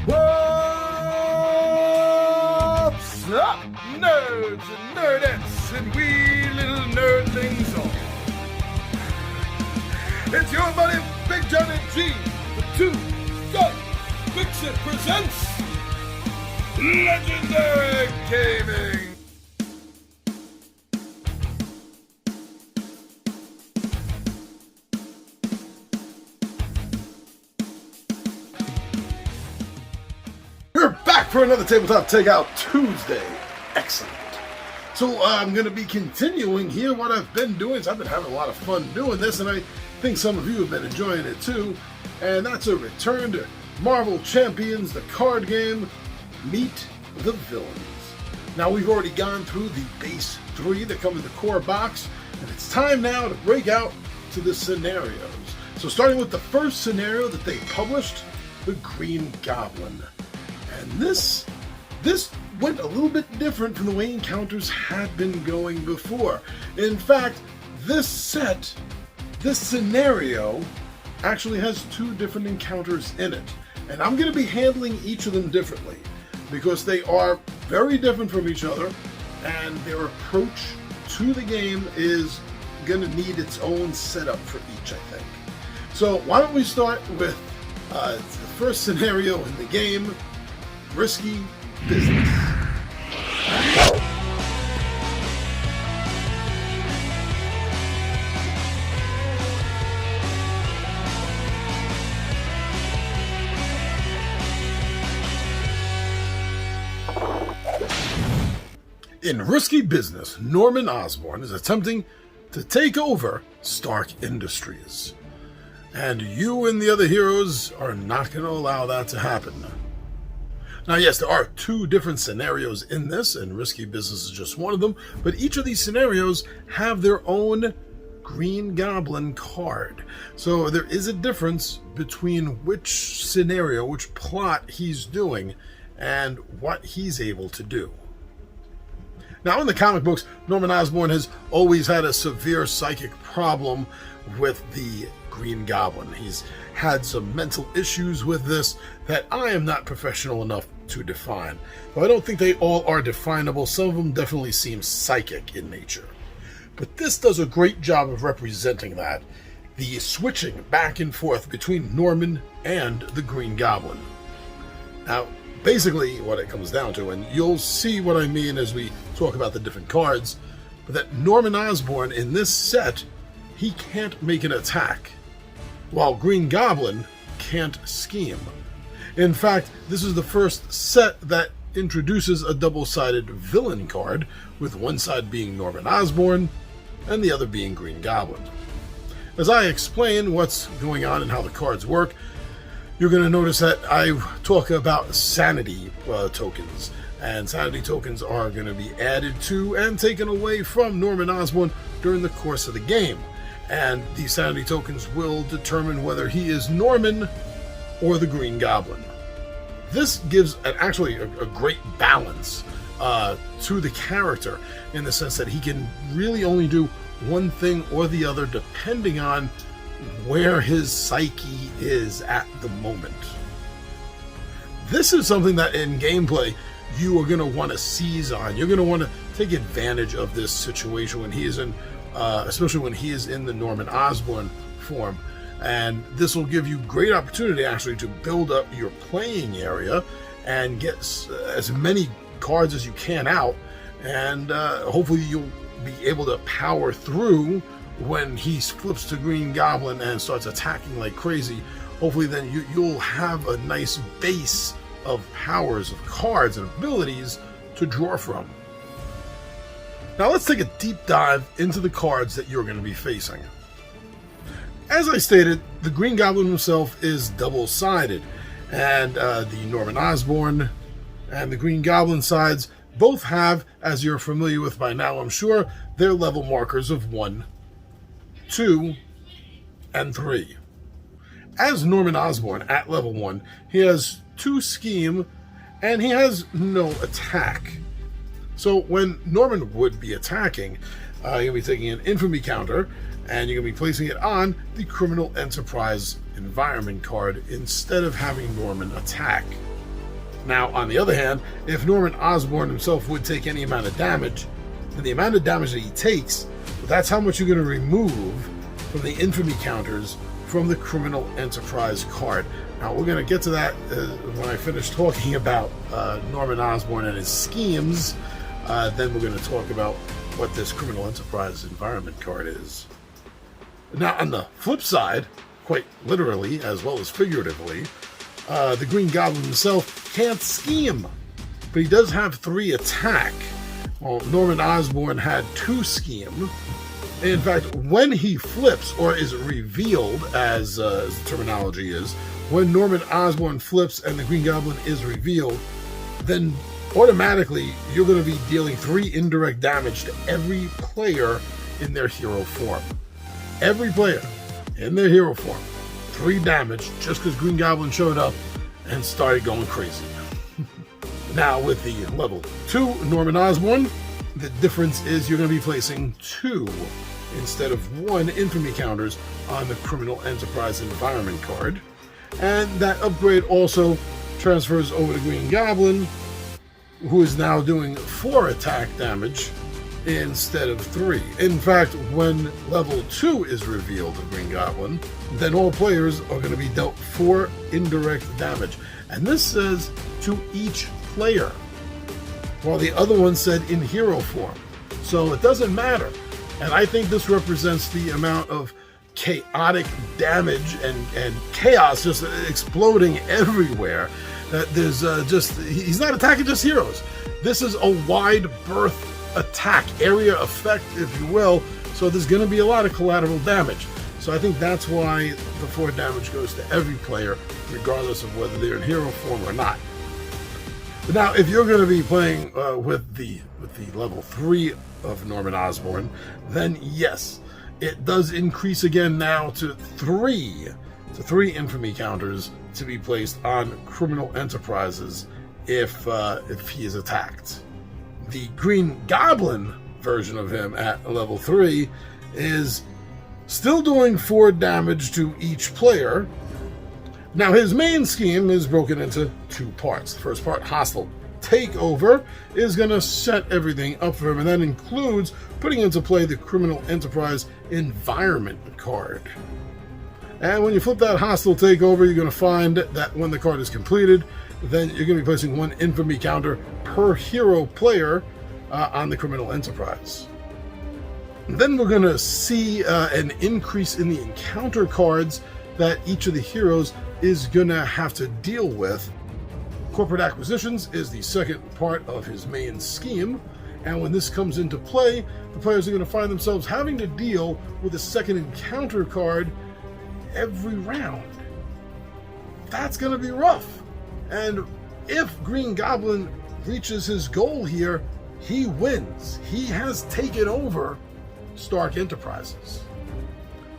What's up, nerds and nerdettes and wee little nerdlings all? It's your buddy Big Johnny G, the Two Gun Fix-It presents Legendary Gaming. We're back for another Tabletop Takeout Tuesday. Excellent. So I'm going to be continuing here what I've been doing. So I've been having a lot of fun doing this, and I think some of you have been enjoying it too. And that's a return to Marvel Champions, the card game, Meet the Villains. Now we've already gone through the base 3 that come in the core box, and it's time now to break out to the scenarios. So starting with the first scenario that they published, the Green Goblin. And this went a little bit different from the way encounters had been going before. In fact, this scenario actually has 2 different encounters in it. And I'm going to be handling each of them differently because they are very different from each other, and their approach to the game is going to need its own setup for each, I think. So why don't we start with the first scenario in the game, Risky Business. In Risky Business, Norman Osborn is attempting to take over Stark Industries. And you and the other heroes are not going to allow that to happen. Now, yes, there are 2 different scenarios in this, and Risky Business is just one of them, but each of these scenarios have their own Green Goblin card. So there is a difference between which scenario, which plot he's doing, and what he's able to do. Now, in the comic books, Norman Osborn has always had a severe psychic problem with the Green Goblin. He's had some mental issues with this that I am not professional enough to define. Though I don't think they all are definable. Some of them definitely seem psychic in nature. But this does a great job of representing that. The switching back and forth between Norman and the Green Goblin. Now, basically what it comes down to, and you'll see what I mean as we talk about the different cards, but that Norman Osborn in this set, he can't make an attack, while Green Goblin can't scheme. In fact, this is the first set that introduces a double-sided villain card, with one side being Norman Osborn and the other being Green Goblin. As I explain what's going on and how the cards work, you're going to notice that I talk about sanity tokens, and sanity tokens are going to be added to and taken away from Norman Osborn during the course of the game. And these sanity tokens will determine whether he is Norman or the Green Goblin. This gives actually a great balance to the character, in the sense that he can really only do one thing or the other depending on where his psyche is at the moment. This is something that in gameplay you are going to want to seize on. You're going to want to take advantage of this situation when he is in, especially when he is in the Norman Osborn form. And this will give you great opportunity actually to build up your playing area and get as many cards as you can out, and hopefully you'll be able to power through when he flips to Green Goblin and starts attacking like crazy. Hopefully then you'll have a nice base of powers, of cards and abilities to draw from. Now let's take a deep dive into the cards that you're going to be facing. As I stated, the Green Goblin himself is double-sided, and the Norman Osborn and the Green Goblin sides both have, as you're familiar with by now I'm sure, their level markers of 1, 2, and 3. As Norman Osborn at level 1, he has 2 scheme, and he has no attack. So when Norman would be attacking, you're going to be taking an infamy counter, and you're going to be placing it on the Criminal Enterprise Environment card instead of having Norman attack. Now, on the other hand, if Norman Osborn himself would take any amount of damage, then the amount of damage that he takes, that's how much you're going to remove from the infamy counters from the Criminal Enterprise card. Now, we're going to get to that when I finish talking about Norman Osborn and his schemes. Then we're going to talk about what this Criminal Enterprise environment card is. Now, on the flip side, quite literally as well as figuratively, the Green Goblin himself can't scheme, but he does have 3 attack. Well, Norman Osborn had 2 scheme. In fact, when he flips, or is revealed, as the terminology is, when Norman Osborn flips and the Green Goblin is revealed, then automatically you're going to be dealing 3 indirect damage to every player in their hero form. Every player in their hero form. 3 damage just because Green Goblin showed up and started going crazy. Now, with the level 2 Norman Osborn, the difference is you're going to be placing 2 instead of 1 infamy counters on the Criminal Enterprise environment card. And that upgrade also transfers over to Green Goblin, who is now doing 4 attack damage instead of 3. In fact, when level 2 is revealed of Green Goblin, then all players are going to be dealt 4 indirect damage. And this says to each player, while the other one said in hero form. So it doesn't matter. And I think this represents the amount of chaotic damage and chaos just exploding everywhere. That there's he's not attacking just heroes. This is a wide berth attack, area effect, if you will. So there's going to be a lot of collateral damage. So I think that's why the 4 damage goes to every player, regardless of whether they're in hero form or not. But now, if you're going to be playing with the level 3 of Norman Osborn, then yes, it does increase again now to 3 infamy counters to be placed on Criminal Enterprises if he is attacked. The Green Goblin version of him at level 3 is still doing 4 damage to each player. Now, his main scheme is broken into 2 parts. The first part, Hostile Takeover, is going to set everything up for him, and that includes putting into play the Criminal Enterprise environment card. And when you flip that Hostile Takeover, you're going to find that when the card is completed, then you're going to be placing 1 infamy counter per hero player on the Criminal Enterprise. And then we're going to see an increase in the encounter cards that each of the heroes is going to have to deal with. Corporate Acquisitions is the second part of his main scheme, and when this comes into play, the players are going to find themselves having to deal with a second encounter card every round. That's going to be rough. And if Green Goblin reaches his goal here, he wins. He has taken over Stark Enterprises.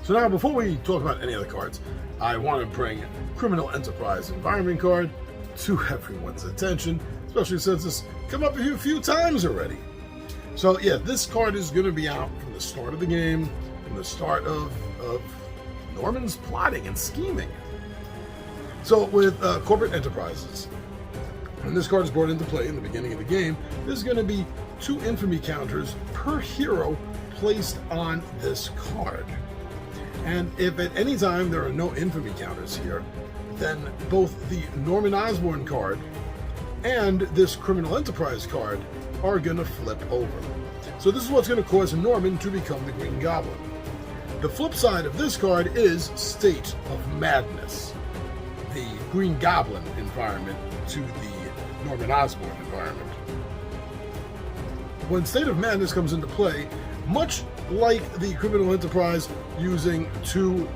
So now, before we talk about any other cards, I want to bring Criminal Enterprise Environment card to everyone's attention, especially since it's come up a few times already. So yeah, this card is going to be out from the start of the game, from the start of Norman's plotting and scheming. So with Corporate Enterprises, when this card is brought into play in the beginning of the game, there's going to be 2 infamy counters per hero placed on this card. And if at any time there are no infamy counters here, then both the Norman Osborn card and this Criminal Enterprise card are going to flip over. So this is what's going to cause Norman to become the Green Goblin. The flip side of this card is State of Madness, the Green Goblin environment to the Norman Osborn environment. When State of Madness comes into play, much like the Criminal Enterprise using 2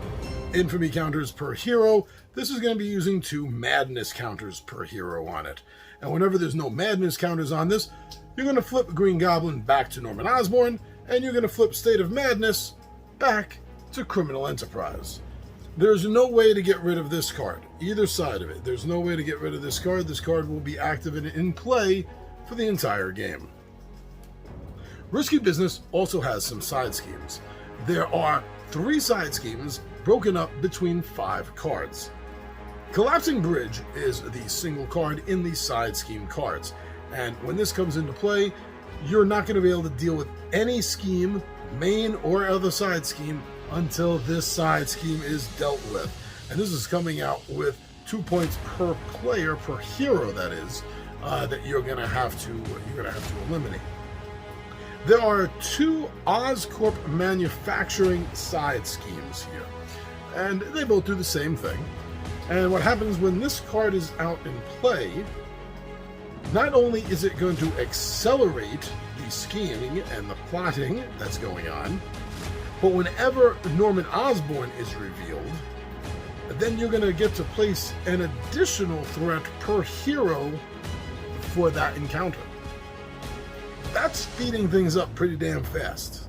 infamy counters per hero, this is going to be using 2 madness counters per hero on it. And whenever there's no madness counters on this, you're going to flip Green Goblin back to Norman Osborn, and you're going to flip State of Madness back to Criminal Enterprise. There's no way to get rid of this card, either side of it. There's no way to get rid of this card. This card will be active and in play for the entire game. Risky Business also has some side schemes. There are 3 side schemes broken up between 5 cards. Collapsing Bridge is the single card in the side scheme cards, and when this comes into play, you're not going to be able to deal with any scheme, main or other side scheme, until this side scheme is dealt with. And this is coming out with 2 points per player, per hero that is, that you're going to have to eliminate. There are 2 Oscorp manufacturing side schemes here, and they both do the same thing. And what happens when this card is out in play, not only is it going to accelerate the scheming and the plotting that's going on, but whenever Norman Osborn is revealed, then you're going to get to place an additional threat per hero for that encounter. That's speeding things up pretty damn fast.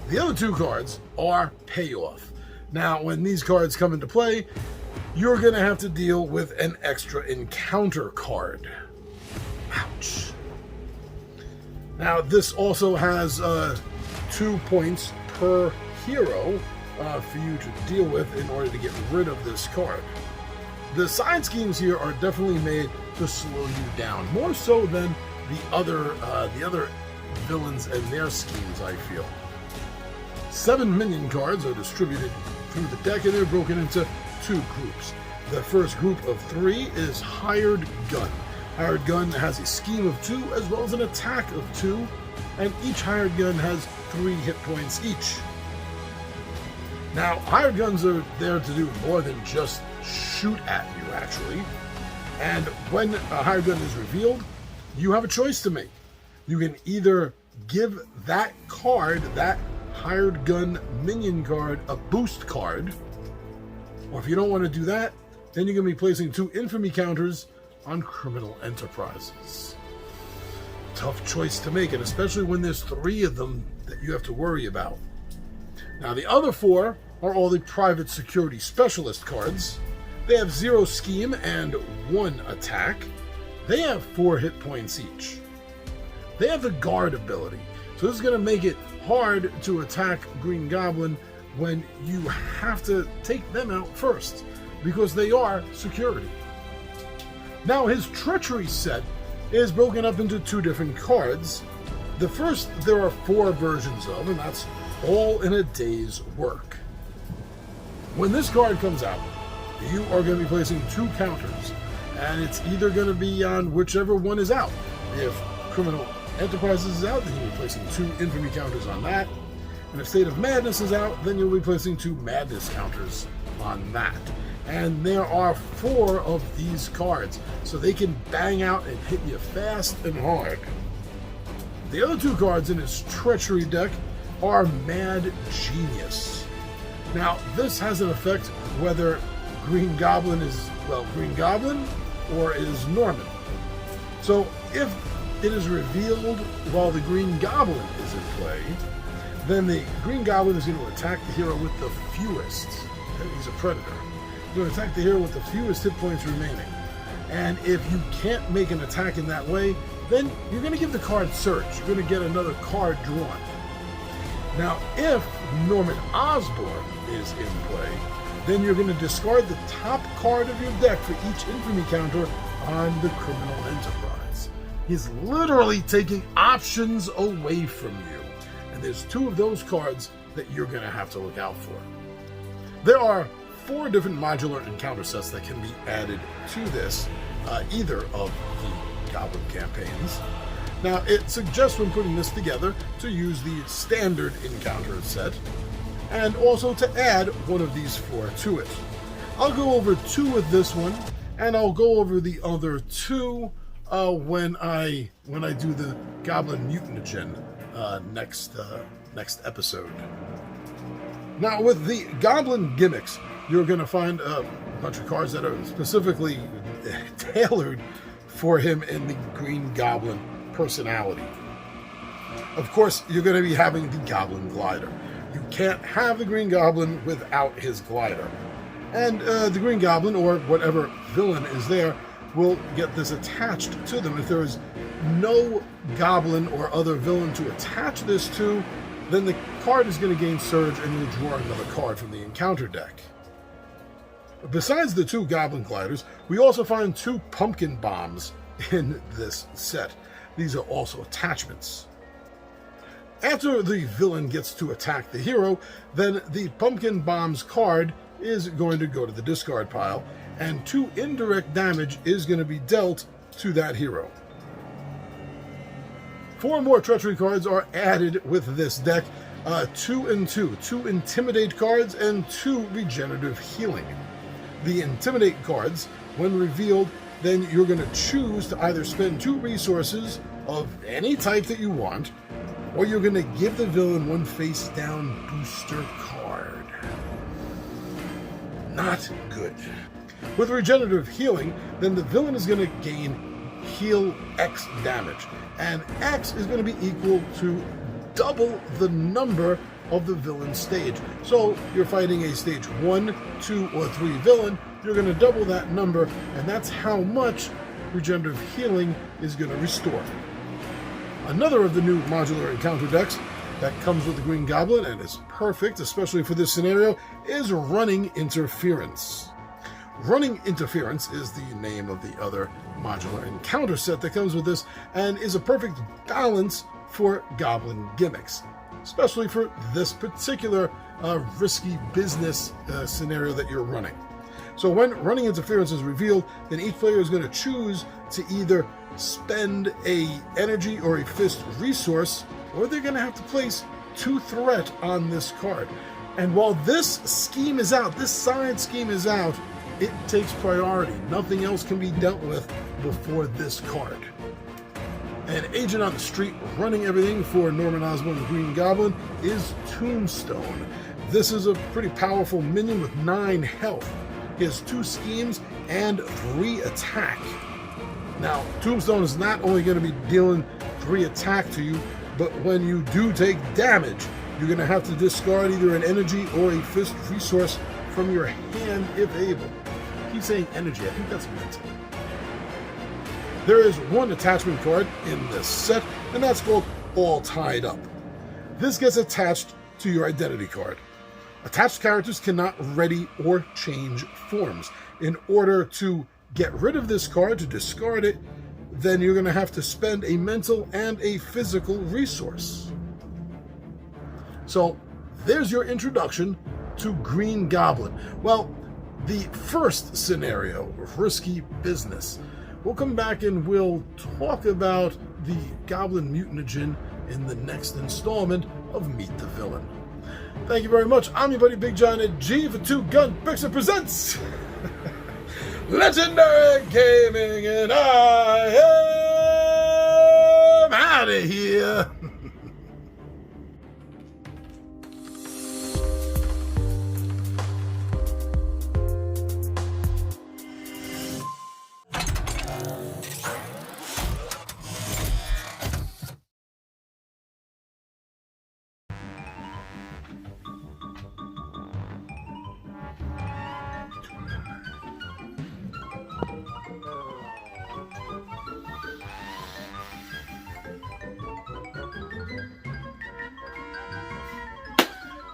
The other 2 cards are Payoff. Now, when these cards come into play, you're going to have to deal with an extra encounter card. Ouch. Now, this also has 2 points per hero for you to deal with in order to get rid of this card. The side schemes here are definitely made to slow you down, more so than the other villains and their schemes, I feel. 7 minion cards are distributed through the deck, and they're broken into 2 groups. The first group of 3 is Hired Gun. Hired Gun has a scheme of 2 as well as an attack of 2, and each Hired Gun has 3 hit points each. Now, Hired Guns are there to do more than just shoot at you, actually. And when a Hired Gun is revealed, you have a choice to make. You can either give that card, that Hired Gun minion card, a boost card, or if you don't want to do that, then you're going to be placing 2 infamy counters on criminal enterprises. Tough choice to make, and especially when there's 3 of them that you have to worry about. Now, the other 4 are all the private security specialist cards. They have 0 scheme and 1 attack. They have 4 hit points each. They have the guard ability, so this is going to make it hard to attack Green Goblin when you have to take them out first, because they are security. Now, his treachery set is broken up into 2 different cards. The first there are 4 versions of, and that's all in a day's work. When this card comes out, you are going to be placing 2 counters, and it's either going to be on whichever one is out. If Criminal Enterprises is out, then you'll be placing 2 infamy counters on that. And if State of Madness is out, then you'll be placing 2 madness counters on that. And there are 4 of these cards, so they can bang out and hit you fast and hard. The other 2 cards in his treachery deck are Mad Genius. Now, this has an effect whether Green Goblin is, well, Green Goblin or is Norman. So if it is revealed while the Green Goblin is in play, then the Green Goblin is going to attack the hero with the fewest. He's a predator. He's going to attack the hero with the fewest hit points remaining. And if you can't make an attack in that way, then you're going to give the card Surge. You're going to get another card drawn. Now, if Norman Osborn is in play, then you're going to discard the top card of your deck for each infamy counter on the criminal enterprise. He's literally taking options away from you. And there's 2 of those cards that you're going to have to look out for. There are 4 different modular encounter sets that can be added to this, either of the Goblin campaigns. Now, it suggests when putting this together to use the standard encounter set, and also to add one of these 4 to it. I'll go over 2 with this one, and I'll go over the other 2 when I do the Goblin Mutagen next episode. Now, with the Goblin gimmicks, you're going to find a bunch of cards that are specifically tailored for him in the Green Goblin personality. Of course, you're going to be having the Goblin Glider. You can't have the Green Goblin without his glider. And the Green Goblin, or whatever villain is there, will get this attached to them. If there is no Goblin or other villain to attach this to, then the card is going to gain Surge and you'll draw another card from the encounter deck. Besides the 2 Goblin Gliders, we also find 2 Pumpkin Bombs in this set. These are also attachments. After the villain gets to attack the hero, then the Pumpkin Bombs card is going to go to the discard pile, and 2 indirect damage is going to be dealt to that hero. 4 more Treachery cards are added with this deck, 2 and 2, 2 Intimidate cards and 2 Regenerative Healing. The Intimidate cards, when revealed, then you're going to choose to either spend 2 resources of any type that you want, or you're going to give the villain 1 face-down booster card. Not good. With Regenerative Healing, then the villain is going to gain Heal X damage, and X is going to be equal to double the number of the villain stage. So you're fighting a stage 1, 2, or 3 villain, you're going to double that number, and that's how much Regenerative Healing is going to restore. Another of the new modular encounter decks that comes with the Green Goblin and is perfect, especially for this scenario, is Running Interference. Running Interference is the name of the other modular encounter set that comes with this, and is a perfect balance for Goblin gimmicks, especially for this particular risky business scenario that you're running. So when Running Interference is revealed, then each player is going to choose to either spend a energy or a fist resource, or they're going to have to place 2 threat on this card. And while this scheme is out, this side scheme is out, it takes priority. Nothing else can be dealt with before this card. An agent on the street running everything for Norman Osborn the Green Goblin is Tombstone. This is a pretty powerful minion with 9 health. He has 2 schemes and 3 attack. Now, Tombstone is not only going to be dealing 3 attack to you, but when you do take damage, you're going to have to discard either an energy or a fist resource from your hand if able. I keep saying energy, I think that's mental. There is 1 attachment card in this set, and that's called All Tied Up. This gets attached to your identity card. Attached characters cannot ready or change forms. In order to get rid of this card, to discard it, then you're going to have to spend a mental and a physical resource. So there's your introduction to Green Goblin. Well, the first scenario, Risky Business. We'll come back and we'll talk about the Goblin Mutanogen in the next installment of Meet the Villain. Thank you very much. I'm your buddy Big John at G for 2 Gun Pixel presents Legendary Gaming, and I am out of here.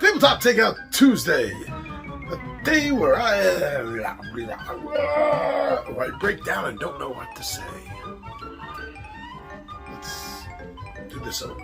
Tabletop Takeout Tuesday, a day where I break down and don't know what to say. Let's do this over.